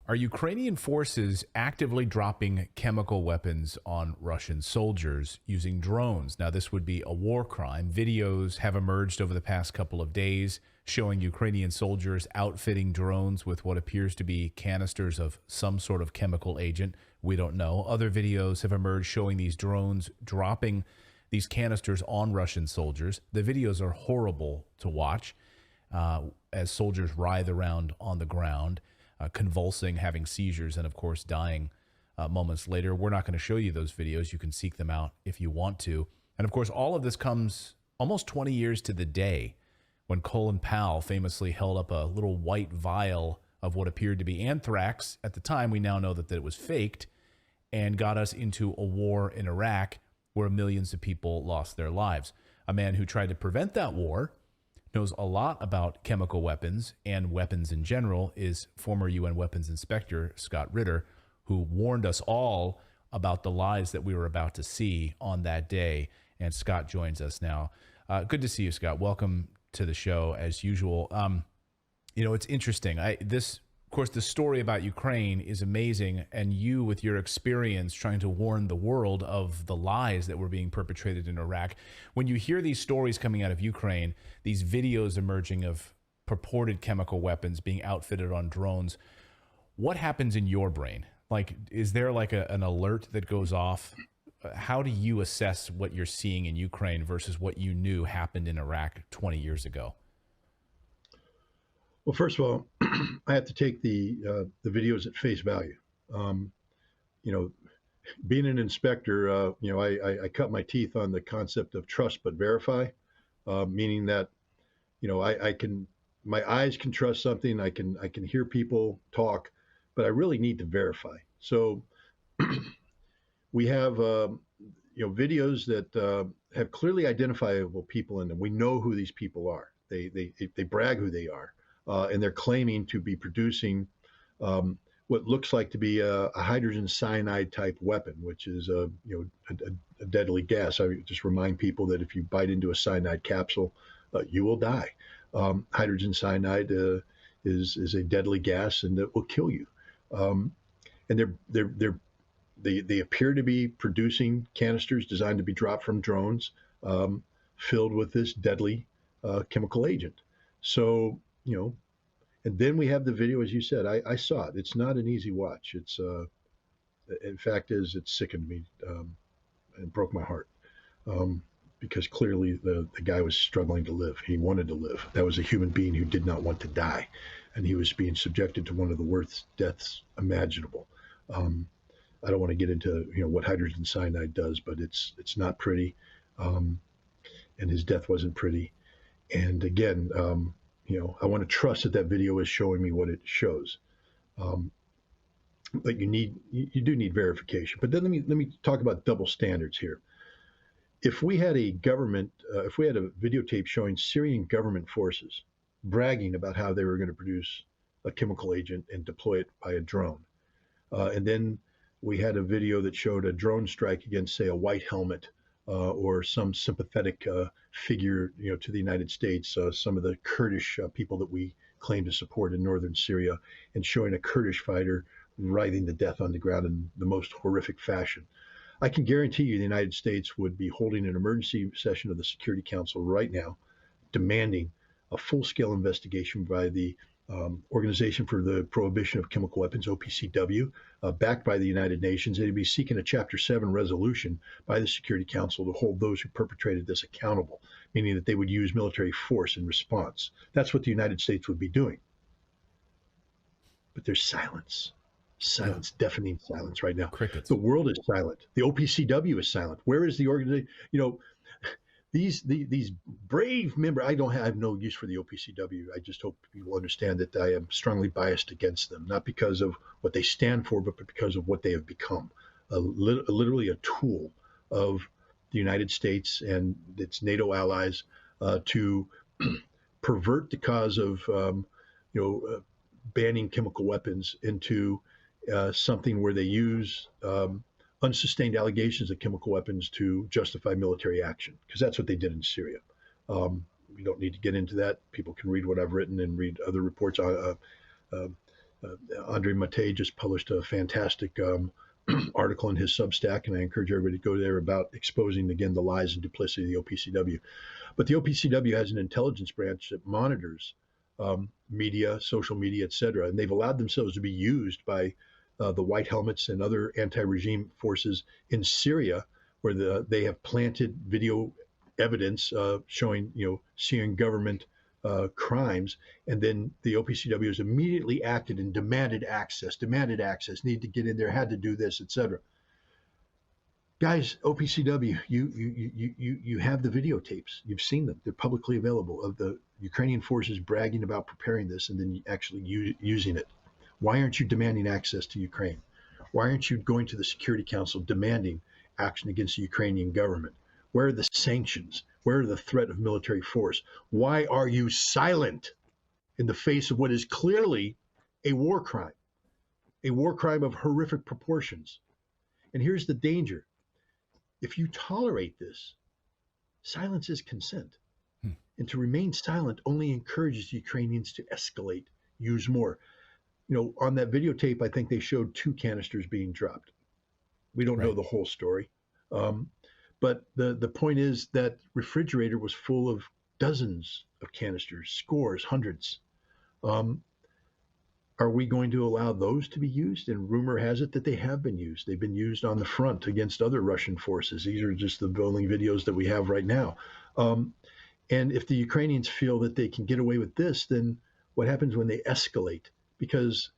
Are Ukrainian forces actively dropping chemical weapons on Russian soldiers using drones? Now, this would be a war crime. Videos have emerged over the past couple of days showing Ukrainian soldiers outfitting drones with what appears to be canisters of some sort of chemical agent. We don't know. Other videos have emerged showing these drones dropping these canisters on Russian soldiers. The videos are horrible to watch as soldiers writhe around on the ground. Convulsing, having seizures, and of course dying moments later. We're not going to show you those videos. You can seek them out if you want to. And of course, all of this comes almost 20 years to the day when Colin Powell famously held up a little white vial of what appeared to be anthrax. At the time, we now know that it was faked and got us into a war in Iraq where millions of people lost their lives. A man who tried to prevent that war, knows a lot about chemical weapons and weapons in general, is former UN weapons inspector Scott Ritter, who warned us all about the lies that we were about to see on that day. And Scott joins us now. Good to see you, Scott. Welcome to the show as usual. It's interesting. Of course, the story about Ukraine is amazing, and you, with your experience trying to warn the world of the lies that were being perpetrated in Iraq, when you hear these stories coming out of Ukraine, these videos emerging of purported chemical weapons being outfitted on drones, what happens in your brain? Like, is there like an alert that goes off? How do you assess what you're seeing in Ukraine versus what you knew happened in Iraq 20 years ago? Well, first of all, I have to take the videos at face value. Being an inspector, I cut my teeth on the concept of trust but verify, meaning that, my eyes can trust something, I can hear people talk, but I really need to verify. So we have, videos that have clearly identifiable people in them. We know who these people are. They brag who they are. And they're claiming to be producing what looks like to be a hydrogen cyanide type weapon, which is a deadly gas. I just remind people that if you bite into a cyanide capsule, you will die. Hydrogen cyanide is a deadly gas, and it will kill you. And they appear to be producing canisters designed to be dropped from drones, filled with this deadly chemical agent. So, and then we have the video, as you said. I saw it. It's not an easy watch. It's, in fact, it sickened me and broke my heart because clearly the guy was struggling to live. He wanted to live. That was a human being who did not want to die, and he was being subjected to one of the worst deaths imaginable. I don't want to get into what hydrogen cyanide does, but it's not pretty, and his death wasn't pretty. And again, I want to trust that video is showing me what it shows. But you do need verification. But then let me talk about double standards here. If we had a videotape showing Syrian government forces bragging about how they were going to produce a chemical agent and deploy it by a drone, and then we had a video that showed a drone strike against, say, a white helmet, or some sympathetic figure, to the United States, some of the Kurdish people that we claim to support in northern Syria, and showing a Kurdish fighter writhing to death on the ground in the most horrific fashion. I can guarantee you the United States would be holding an emergency session of the Security Council right now, demanding a full-scale investigation by the Organization for the Prohibition of Chemical Weapons, OPCW, backed by the United Nations. They'd be seeking a Chapter 7 resolution by the Security Council to hold those who perpetrated this accountable, meaning that they would use military force in response. That's what the United States would be doing. But there's silence. Silence, yeah. Deafening silence right now. Crickets. The world is silent. The OPCW is silent. Where is the organization? These brave members, I have no use for the OPCW. I just hope people understand that I am strongly biased against them, not because of what they stand for, but because of what they have become. Literally a tool of the United States and its NATO allies to pervert the cause of banning chemical weapons into something where they use unsustained allegations of chemical weapons to justify military action, because that's what they did in Syria. We don't need to get into that. People can read what I've written and read other reports. Andre Mate just published a fantastic article in his Substack, and I encourage everybody to go there about exposing, again, the lies and duplicity of the OPCW. But the OPCW has an intelligence branch that monitors media, social media, etc., and they've allowed themselves to be used by the White Helmets and other anti-regime forces in Syria, where they have planted video evidence showing, Syrian government crimes, and then the OPCW has immediately acted and demanded access, need to get in there, had to do this, etc. Guys, OPCW, you have the videotapes. You've seen them. They're publicly available, of the Ukrainian forces bragging about preparing this and then actually using it. Why aren't you demanding access to Ukraine? Why aren't you going to the Security Council demanding action against the Ukrainian government? Where are the sanctions? Where are the threat of military force? Why are you silent in the face of what is clearly a war crime of horrific proportions? And here's the danger. If you tolerate this, silence is consent. And to remain silent only encourages the Ukrainians to escalate, use more. On that videotape, I think they showed 2 canisters being dropped. We don't know the whole story. But the point is that refrigerator was full of dozens of canisters, scores, hundreds. Are we going to allow those to be used? And rumor has it that they have been used. They've been used on the front against other Russian forces. These are just the only videos that we have right now. And if the Ukrainians feel that they can get away with this, then what happens when they escalate? Because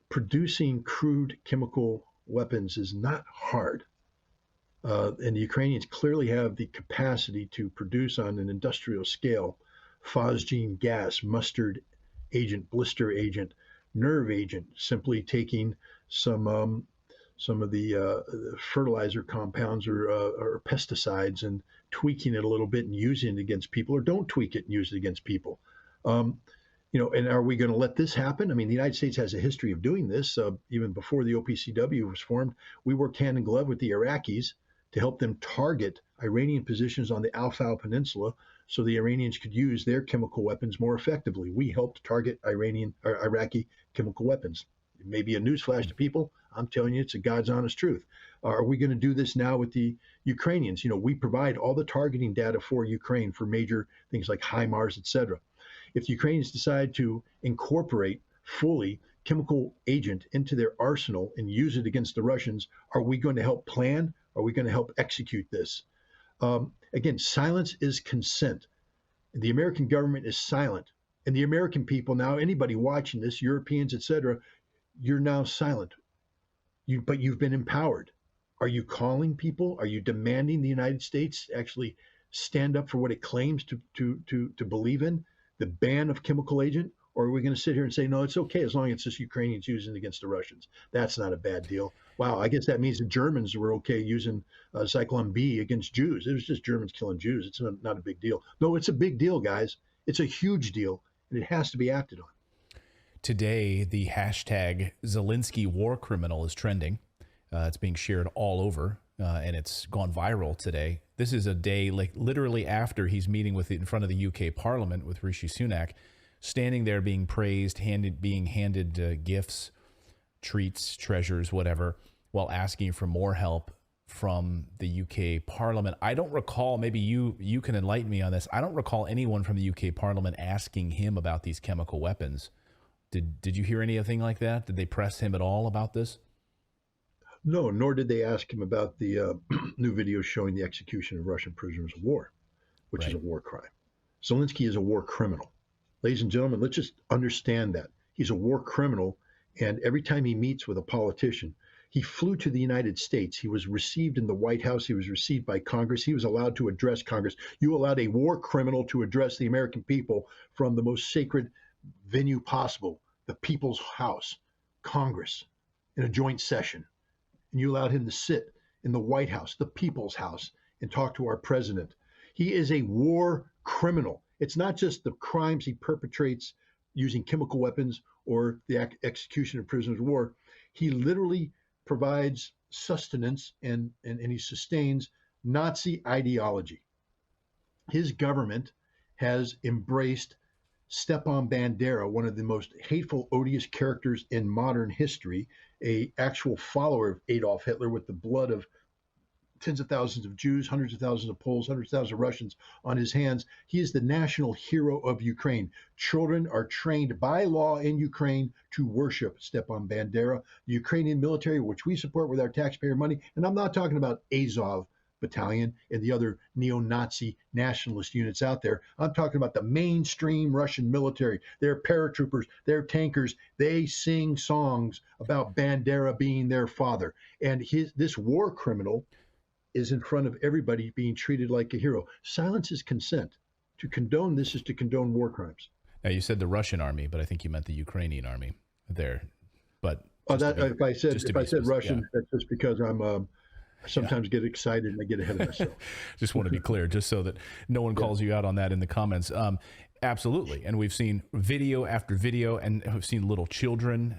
producing crude chemical weapons is not hard. And the Ukrainians clearly have the capacity to produce on an industrial scale phosgene gas, mustard agent, blister agent, nerve agent, simply taking some of the fertilizer compounds or pesticides and tweaking it a little bit and using it against people, or don't tweak it and use it against people. And are we going to let this happen? I mean, the United States has a history of doing this. Even before the OPCW was formed, we worked hand in glove with the Iraqis to help them target Iranian positions on the Al-Fal Peninsula so the Iranians could use their chemical weapons more effectively. We helped target Iraqi chemical weapons. It may be a newsflash to people. I'm telling you, it's a God's honest truth. Are we going to do this now with the Ukrainians? We provide all the targeting data for Ukraine for major things like HIMARS, etc. If the Ukrainians decide to incorporate fully chemical agent into their arsenal and use it against the Russians, are we going to help plan? Are we going to help execute this? Again, silence is consent. The American government is silent. And the American people now, anybody watching this, Europeans, etc., you're now silent. But you've been empowered. Are you calling people? Are you demanding the United States actually stand up for what it claims to believe in, the ban of chemical agent? Or are we going to sit here and say, no, it's okay as long as it's just Ukrainians using it against the Russians? That's not a bad deal. Wow, I guess that means the Germans were okay using Zyklon B against Jews. It was just Germans killing Jews. It's not a big deal. No, it's a big deal, guys. It's a huge deal, and it has to be acted on. Today, the hashtag Zelensky war criminal is trending. It's being shared all over, and it's gone viral today. This is a day literally after he's meeting in front of the UK Parliament with Rishi Sunak, standing there being praised, being handed gifts, treats, treasures, whatever, while asking for more help from the UK Parliament. I don't recall, maybe you can enlighten me on this, I don't recall anyone from the UK Parliament asking him about these chemical weapons. Did you hear anything like that? Did they press him at all about this? No, nor did they ask him about the new video showing the execution of Russian prisoners of war, which is a war crime. Zelensky is a war criminal. Ladies and gentlemen, let's just understand that. He's a war criminal, and every time he meets with a politician, he flew to the United States. He was received in the White House. He was received by Congress. He was allowed to address Congress. You allowed a war criminal to address the American people from the most sacred venue possible, the People's House, Congress, in a joint session. And you allowed him to sit in the White House, the People's House, and talk to our president. He is a war criminal. It's not just the crimes he perpetrates using chemical weapons or the execution of prisoners of war. He literally provides sustenance and he sustains Nazi ideology. His government has embraced Stepan Bandera, one of the most hateful, odious characters in modern history, a actual follower of Adolf Hitler with the blood of tens of thousands of Jews, hundreds of thousands of Poles, hundreds of thousands of Russians on his hands. He is the national hero of Ukraine. Children are trained by law in Ukraine to worship Stepan Bandera. The Ukrainian military, which we support with our taxpayer money, and I'm not talking about Azov Battalion and the other neo-Nazi nationalist units out there. I'm talking about the mainstream Russian military. They're paratroopers, they're tankers. They sing songs about Bandera being their father. And this war criminal is in front of everybody being treated like a hero. Silence is consent. To condone this is to condone war crimes. Now, you said the Russian army, but I think you meant the Ukrainian army there. But if I said Russian, yeah. That's just because I sometimes get excited and I get ahead of myself. Just want to be clear, just so that no one calls you out on that in the comments. Absolutely. And we've seen video after video, and we've seen little children,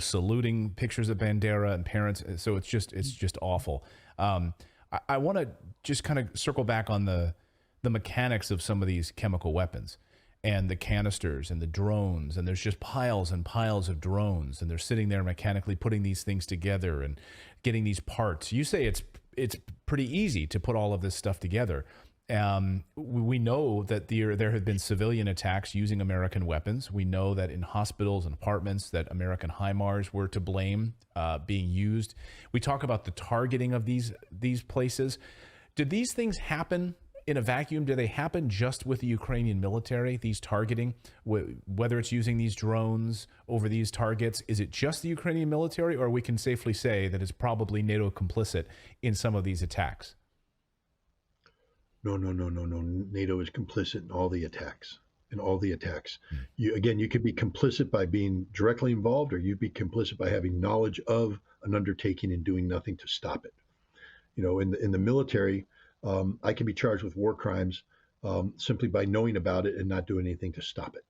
saluting pictures of Bandera and parents. So it's just awful. I want to just kind of circle back on the mechanics of some of these chemical weapons and the canisters and the drones, and there's just piles and piles of drones, and they're sitting there mechanically putting these things together and getting these parts. You say it's pretty easy to put all of this stuff together. We know that there have been civilian attacks using American weapons. We know that in hospitals and apartments that American HIMARS were to blame being used. We talk about the targeting of these places. Did these things happen in a vacuum? Do they happen just with the Ukrainian military, these targeting, whether it's using these drones over these targets? Is it just the Ukrainian military, or we can safely say that it's probably NATO complicit in some of these attacks? No. NATO is complicit in all the attacks. You could be complicit by being directly involved, or you'd be complicit by having knowledge of an undertaking and doing nothing to stop it. In the military, I can be charged with war crimes simply by knowing about it and not doing anything to stop it.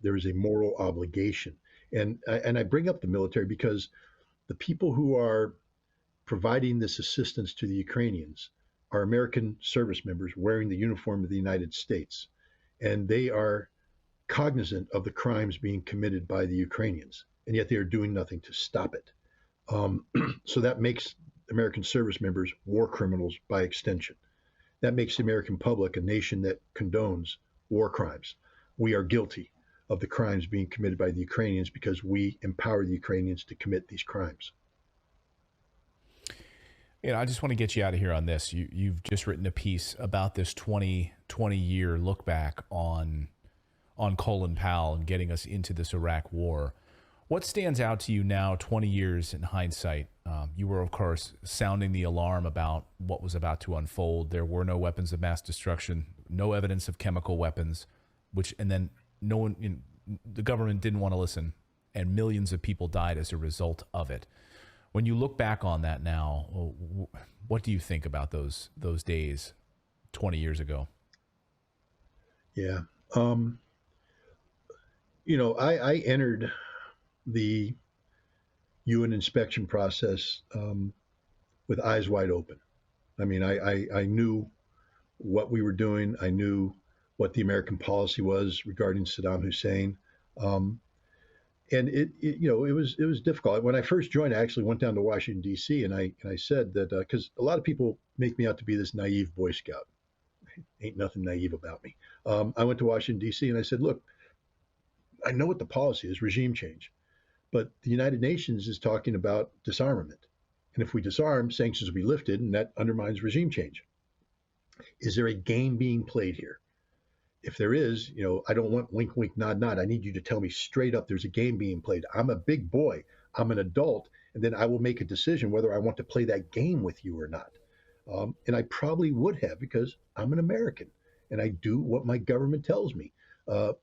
There is a moral obligation. And I bring up the military because the people who are providing this assistance to the Ukrainians are American service members wearing the uniform of the United States. And they are cognizant of the crimes being committed by the Ukrainians, and yet they are doing nothing to stop it. So that makes American service members war criminals by extension. That makes the American public a nation that condones war crimes. We are guilty of the crimes being committed by the Ukrainians because we empower the Ukrainians to commit these crimes. I just want to get you out of here on this. You've just written a piece about this 20-year look back on Colin Powell and getting us into this Iraq war. What stands out to you now, 20 years in hindsight? You were, of course, sounding the alarm about what was about to unfold. There were no weapons of mass destruction, no evidence of chemical weapons, and then no one, the government didn't want to listen, and millions of people died as a result of it. When you look back on that now, what do you think about those days 20 years ago? Yeah. I entered the UN inspection process with eyes wide open. I mean, I knew what we were doing. I knew what the American policy was regarding Saddam Hussein. And it was difficult. When I first joined, I actually went down to Washington, D.C., and I said that because a lot of people make me out to be this naive Boy Scout. Ain't nothing naive about me. I went to Washington, D.C., and I said, look, I know what the policy is, regime change. But the United Nations is talking about disarmament. And if we disarm, sanctions will be lifted, and that undermines regime change. Is there a game being played here? If there is, I don't want wink, wink, nod, nod. I need you to tell me straight up there's a game being played. I'm a big boy. I'm an adult. And then I will make a decision whether I want to play that game with you or not. And I probably would have because I'm an American and I do what my government tells me.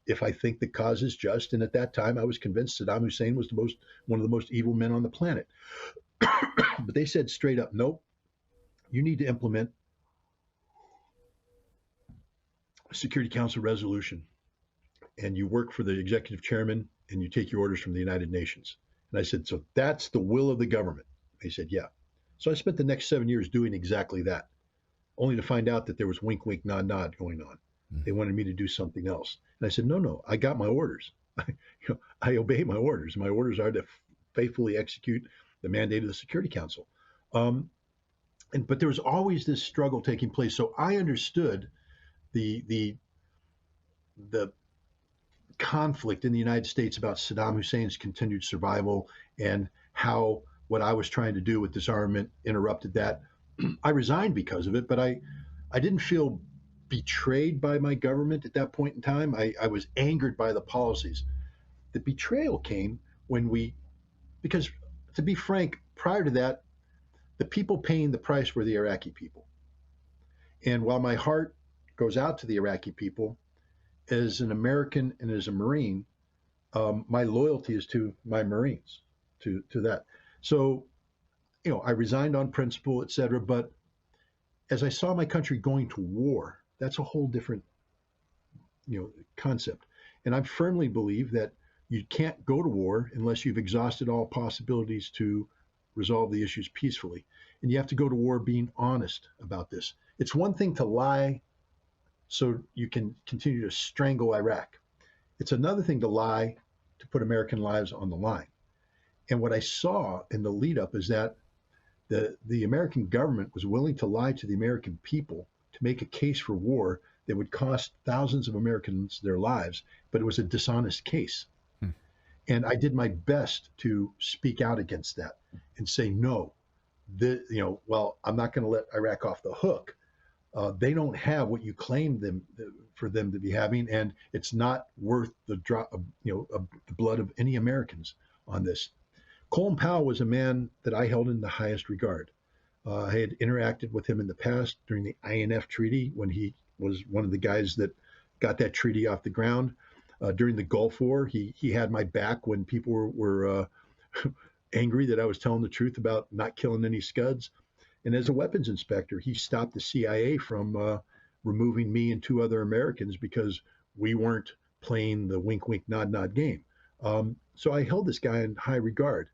If I think the cause is just. And at that time, I was convinced Saddam Hussein was one of the most evil men on the planet. But they said straight up, nope, you need to implement Security Council resolution, and you work for the executive chairman and you take your orders from the United Nations. And I said, so that's the will of the government. They said, yeah. So I spent the next 7 years doing exactly that, only to find out that there was wink, wink, nod, nod going on. They wanted me to do something else. And I said, no, I got my orders. I obey my orders. My orders are to faithfully execute the mandate of the Security Council. But there was always this struggle taking place. So I understood the conflict in the United States about Saddam Hussein's continued survival and how what I was trying to do with disarmament interrupted that. I resigned because of it, but I didn't feel betrayed by my government at that point in time. I was angered by the policies. The betrayal came because to be frank, prior to that, the people paying the price were the Iraqi people. And while my heart goes out to the Iraqi people, as an American and as a Marine, my loyalty is to my Marines, to that. So, I resigned on principle, et cetera. But as I saw my country going to war, that's a whole different, concept. And I firmly believe that you can't go to war unless you've exhausted all possibilities to resolve the issues peacefully. And you have to go to war being honest about this. It's one thing to lie so you can continue to strangle Iraq. It's another thing to lie to put American lives on the line. And what I saw in the lead up is that the American government was willing to lie to the American people to make a case for war that would cost thousands of Americans their lives, but it was a dishonest case. And I did my best to speak out against that and say, no, I'm not going to let Iraq off the hook. They don't have what you claim for them to be having, and it's not worth the drop of, of the blood of any Americans on this. Colin Powell was a man that I held in the highest regard. I had interacted with him in the past during the INF treaty when he was one of the guys that got that treaty off the ground. During the Gulf War, he had my back when people were angry that I was telling the truth about not killing any Scuds. And as a weapons inspector, he stopped the CIA from removing me and two other Americans because we weren't playing the wink, wink, nod, nod game. So I held this guy in high regard.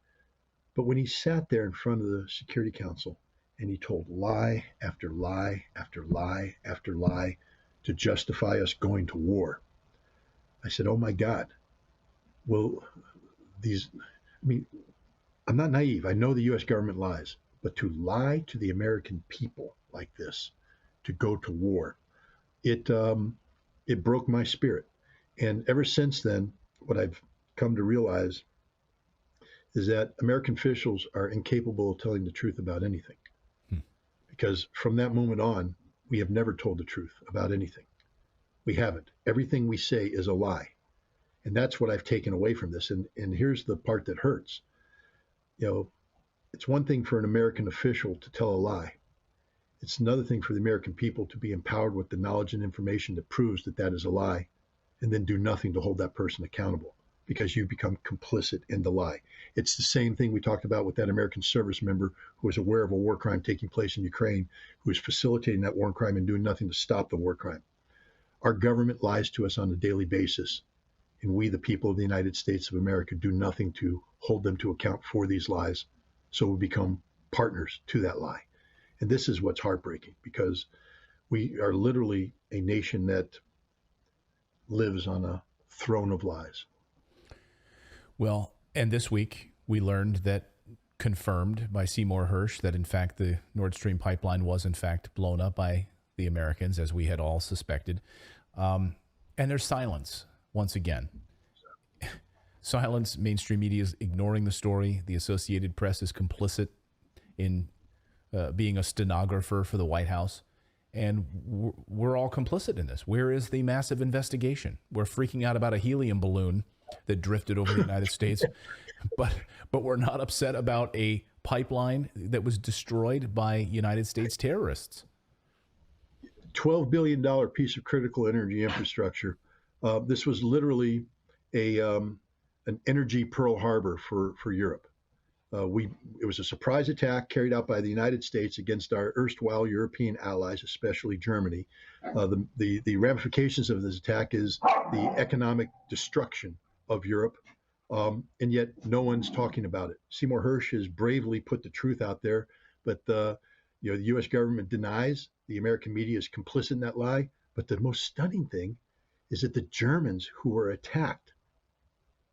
But when he sat there in front of the Security Council and he told lie after lie after lie after lie to justify us going to war, I said, oh my God, well, I'm not naive. I know the U.S. government lies, but to lie to the American people like this, to go to war, it broke my spirit. And ever since then, what I've come to realize is that American officials are incapable of telling the truth about anything. Because from that moment on, we have never told the truth about anything. We haven't. Everything we say is a lie. And that's what I've taken away from this. And here's the part that hurts. It's one thing for an American official to tell a lie. It's another thing for the American people to be empowered with the knowledge and information that proves that that is a lie, and then do nothing to hold that person accountable because you become complicit in the lie. It's the same thing we talked about with that American service member who was aware of a war crime taking place in Ukraine, who was facilitating that war crime and doing nothing to stop the war crime. Our government lies to us on a daily basis, and we, the people of the United States of America, do nothing to hold them to account for these lies. So we become partners to that lie. And this is what's heartbreaking, because we are literally a nation that lives on a throne of lies. Well, and this week we learned that, confirmed by Seymour Hersh, that in fact the Nord Stream pipeline was in fact blown up by the Americans, as we had all suspected. And there's silence once again. Silence. Mainstream media is ignoring the story. The Associated Press is complicit in being a stenographer for the White House. And we're all complicit in this. Where is the massive investigation? We're freaking out about a helium balloon that drifted over the United States, but we're not upset about a pipeline that was destroyed by United States terrorists. $12 billion piece of critical energy infrastructure. This was literally an energy Pearl Harbor for Europe. It was a surprise attack carried out by the United States against our erstwhile European allies, especially Germany. The ramifications of this attack is the economic destruction of Europe, and yet no one's talking about it. Seymour Hersh has bravely put the truth out there, but the U.S. government denies. The American media is complicit in that lie. But the most stunning thing is that the Germans who were attacked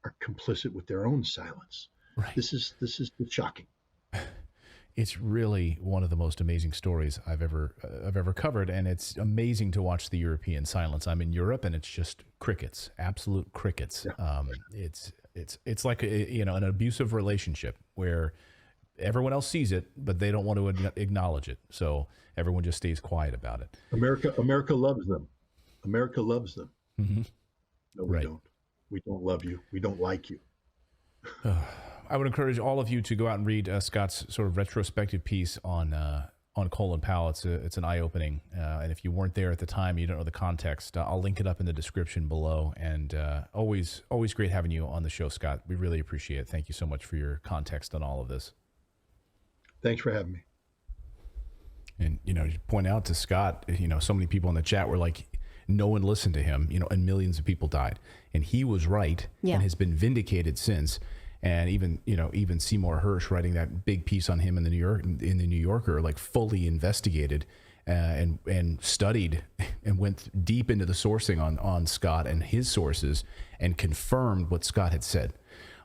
are complicit with their own silence. Right. This is shocking. It's really one of the most amazing stories I've ever covered, and it's amazing to watch the European silence. I'm in Europe, and it's just crickets, absolute crickets. Yeah. It's like an abusive relationship where everyone else sees it, but they don't want to acknowledge it. So everyone just stays quiet about it. America loves them. America loves them. Mm-hmm. No, we don't. We don't love you. We don't like you. I would encourage all of you to go out and read Scott's sort of retrospective piece on Colin Powell. It's an eye-opening, and if you weren't there at the time, you don't know the context. I'll link it up in the description below. And always great having you on the show, Scott. We really appreciate it. Thank you so much for your context on all of this. Thanks for having me. And you point out to Scott, so many people in the chat were like, no one listened to him, and millions of people died, and he was right, and has been vindicated since. And even Seymour Hersh writing that big piece on him in the New Yorker, like fully investigated and studied and went deep into the sourcing on Scott and his sources and confirmed what Scott had said.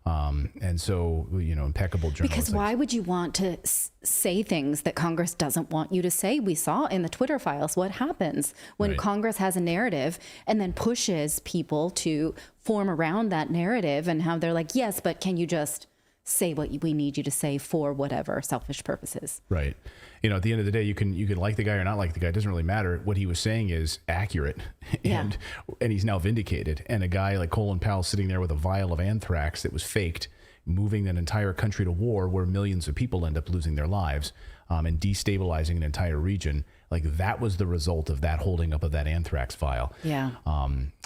And so, impeccable journalism. Because why would you want to say things that Congress doesn't want you to say? We saw in the Twitter files what happens when Congress has a narrative and then pushes people to form around that narrative, and how they're like, yes, but can you just say what we need you to say for whatever selfish purposes? Right. At the end of the day, you can like the guy or not like the guy. It doesn't really matter. What he was saying is accurate, and he's now vindicated. And a guy like Colin Powell sitting there with a vial of anthrax that was faked, moving an entire country to war where millions of people end up losing their lives, and destabilizing an entire region. Like, that was the result of that holding up of that anthrax vial. Yeah.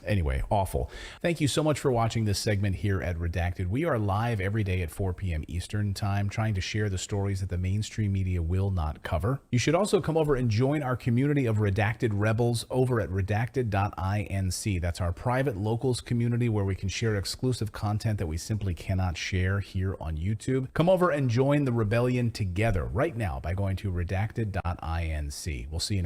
Anyway, awful. Thank you so much for watching this segment here at Redacted. We are live every day at 4 p.m. Eastern Time, trying to share the stories that the mainstream media will not cover. You should also come over and join our community of Redacted Rebels over at redacted.inc. That's our private locals community where we can share exclusive content that we simply cannot share here on YouTube. Come over and join the rebellion together right now by going to redacted.inc. We'll see you next